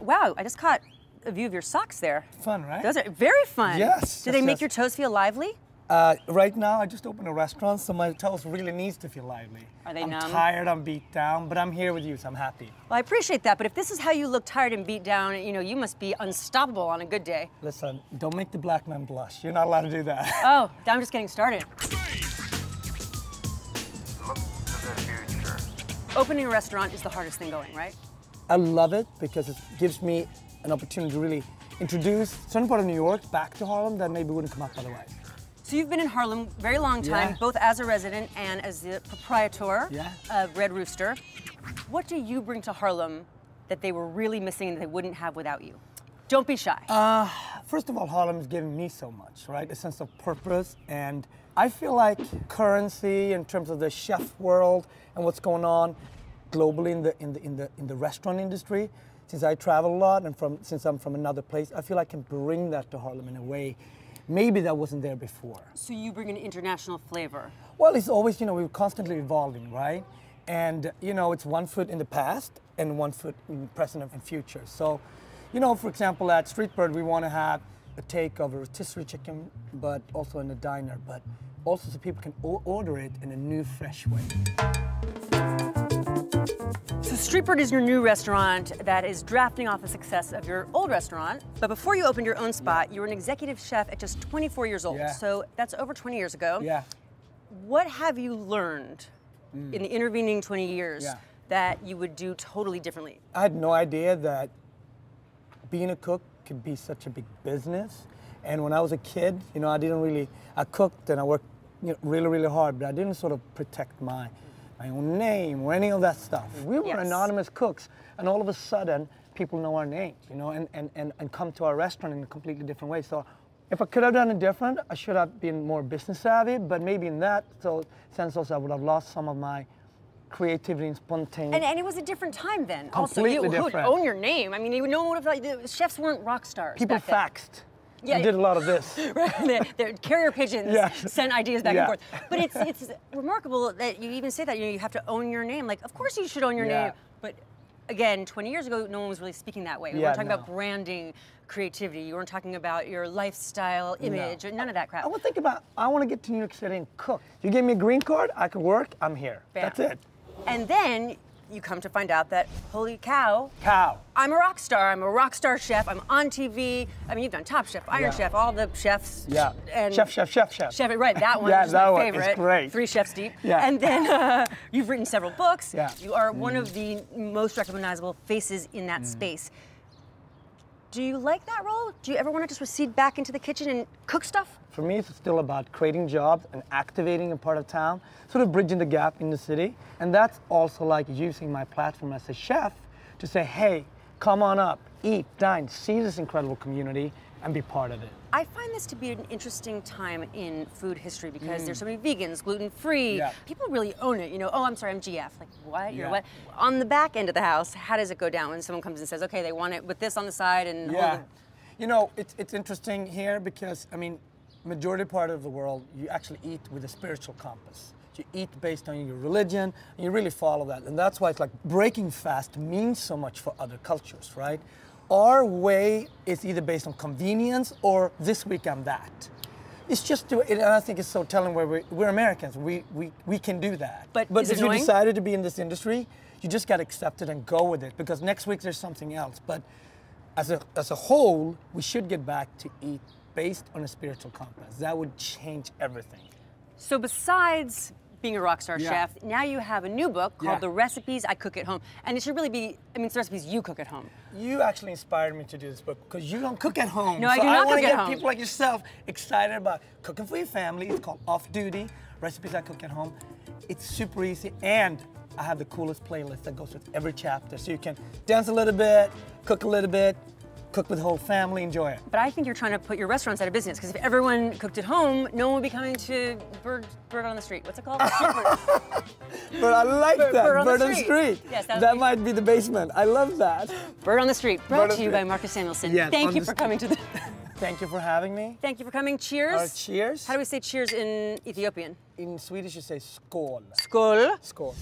wow, I just caught a view of your socks there. Fun, right? Those are very fun. Yes. Do they make your toes feel lively? Right now, I just opened a restaurant, so my toes really needs to feel lively. Are they numb? I'm tired, I'm beat down, but I'm here with you, so I'm happy. Well, I appreciate that, but if this is how you look tired and beat down, you know, you must be unstoppable on a good day. Listen, don't make the black man blush. You're not allowed to do that. Oh, I'm just getting started. Look to the future. Opening a restaurant is the hardest thing going, right? I love it because it gives me an opportunity to really introduce certain part of New York back to Harlem that maybe wouldn't come up otherwise. So you've been in Harlem a very long time, both as a resident and as the proprietor of Red Rooster. What do you bring to Harlem that they were really missing and they wouldn't have without you? Don't be shy. First of all, Harlem has given me so much, right? A sense of purpose, and I feel like currency in terms of the chef world and what's going on globally in the restaurant industry. Since I travel a lot and since I'm from another place, I feel I can bring that to Harlem in a way maybe that wasn't there before. So you bring an international flavor. Well, it's always, you know, we're constantly evolving, right? And, you know, it's one foot in the past and one foot in present and future. So, you know, for example, at Streetbird, we want to have a take of a rotisserie chicken, but also in a diner, but also so people can order it in a new, fresh way. So Streetbird is your new restaurant that is drafting off the success of your old restaurant. But before you opened your own spot, you were an executive chef at just 24 years old. So that's over 20 years ago. What have you learned in the intervening 20 years that you would do totally differently? I had no idea that being a cook could be such a big business. And when I was a kid, you know, I cooked and I worked, you know, really, really hard, but I didn't sort of protect my own name or any of that stuff. We were anonymous cooks, and all of a sudden, people know our names, you know, and come to our restaurant in a completely different way. So if I could have done it different, I should have been more business savvy, but maybe in that sense also I would have lost some of my creativity and spontaneity. And it was a different time then. Completely also, you would different. own your name. I mean, no one would have thought, the chefs weren't rock stars. People faxed. I did a lot of this. Right, the carrier pigeons sent ideas back and forth. But it's remarkable that you even say that, you know, you have to own your name. Like, of course you should own your name. But again, 20 years ago, no one was really speaking that way. We weren't talking about branding, creativity. You weren't talking about your lifestyle, image, or none of that crap. I want to get to New York City and cook. You give me a green card, I can work, I'm here. Bam. That's it. And then you come to find out that, holy cow, I'm a rock star. I'm a rock star chef. I'm on TV. I mean, you've done Top Chef, Iron Chef, all the chefs. And Chef. Right, that one is my favorite. Is great. 3 chefs deep. And then you've written several books. You are one of the most recognizable faces in that space. Do you like that role? Do you ever want to just recede back into the kitchen and cook stuff? For me, it's still about creating jobs and activating a part of town, sort of bridging the gap in the city. And that's also like using my platform as a chef to say, hey, come on up, eat, dine, see this incredible community, and be part of it. I find this to be an interesting time in food history because there's so many vegans, gluten-free. People really own it, you know, oh, I'm sorry, I'm GF. Like, what? You're what? On the back end of the house, how does it go down when someone comes and says, okay, they want it with this on the side and hold it? You know, it's interesting here because, I mean, majority part of the world, you actually eat with a spiritual compass. You eat based on your religion, and you really follow that. And that's why it's like breaking fast means so much for other cultures, right? Our way is either based on convenience or this week I'm that. It's just, and I think it's so telling where we're Americans. We can do that. But if you decided to be in this industry, you just got to accept it and go with it because next week there's something else. But as a whole, we should get back to eat based on a spiritual compass. That would change everything. So besides being a rock star chef, now you have a new book called The Recipes I Cook at Home. And it should really be, I mean, it's the recipes you cook at home. You actually inspired me to do this book because you don't cook at home. No, I do not cook at home. I want to get people like yourself excited about cooking for your family. It's called Off Duty, Recipes I Cook at Home. It's super easy, and I have the coolest playlist that goes with every chapter. So you can dance a little bit, cook a little bit, cook with the whole family, enjoy it. But I think you're trying to put your restaurants out of business because if everyone cooked at home, no one would be coming to Bird on the Street. What's it called? But I like that. Bird on the the Street. Yes, that might be the basement. I love that. Bird on the Street, brought to you by Marcus Samuelsson. Yes, Thank you for coming to the... Thank you for having me. Thank you for coming. Cheers. Cheers. How do we say cheers in Ethiopian? In Swedish you say skål. Skål. Skål.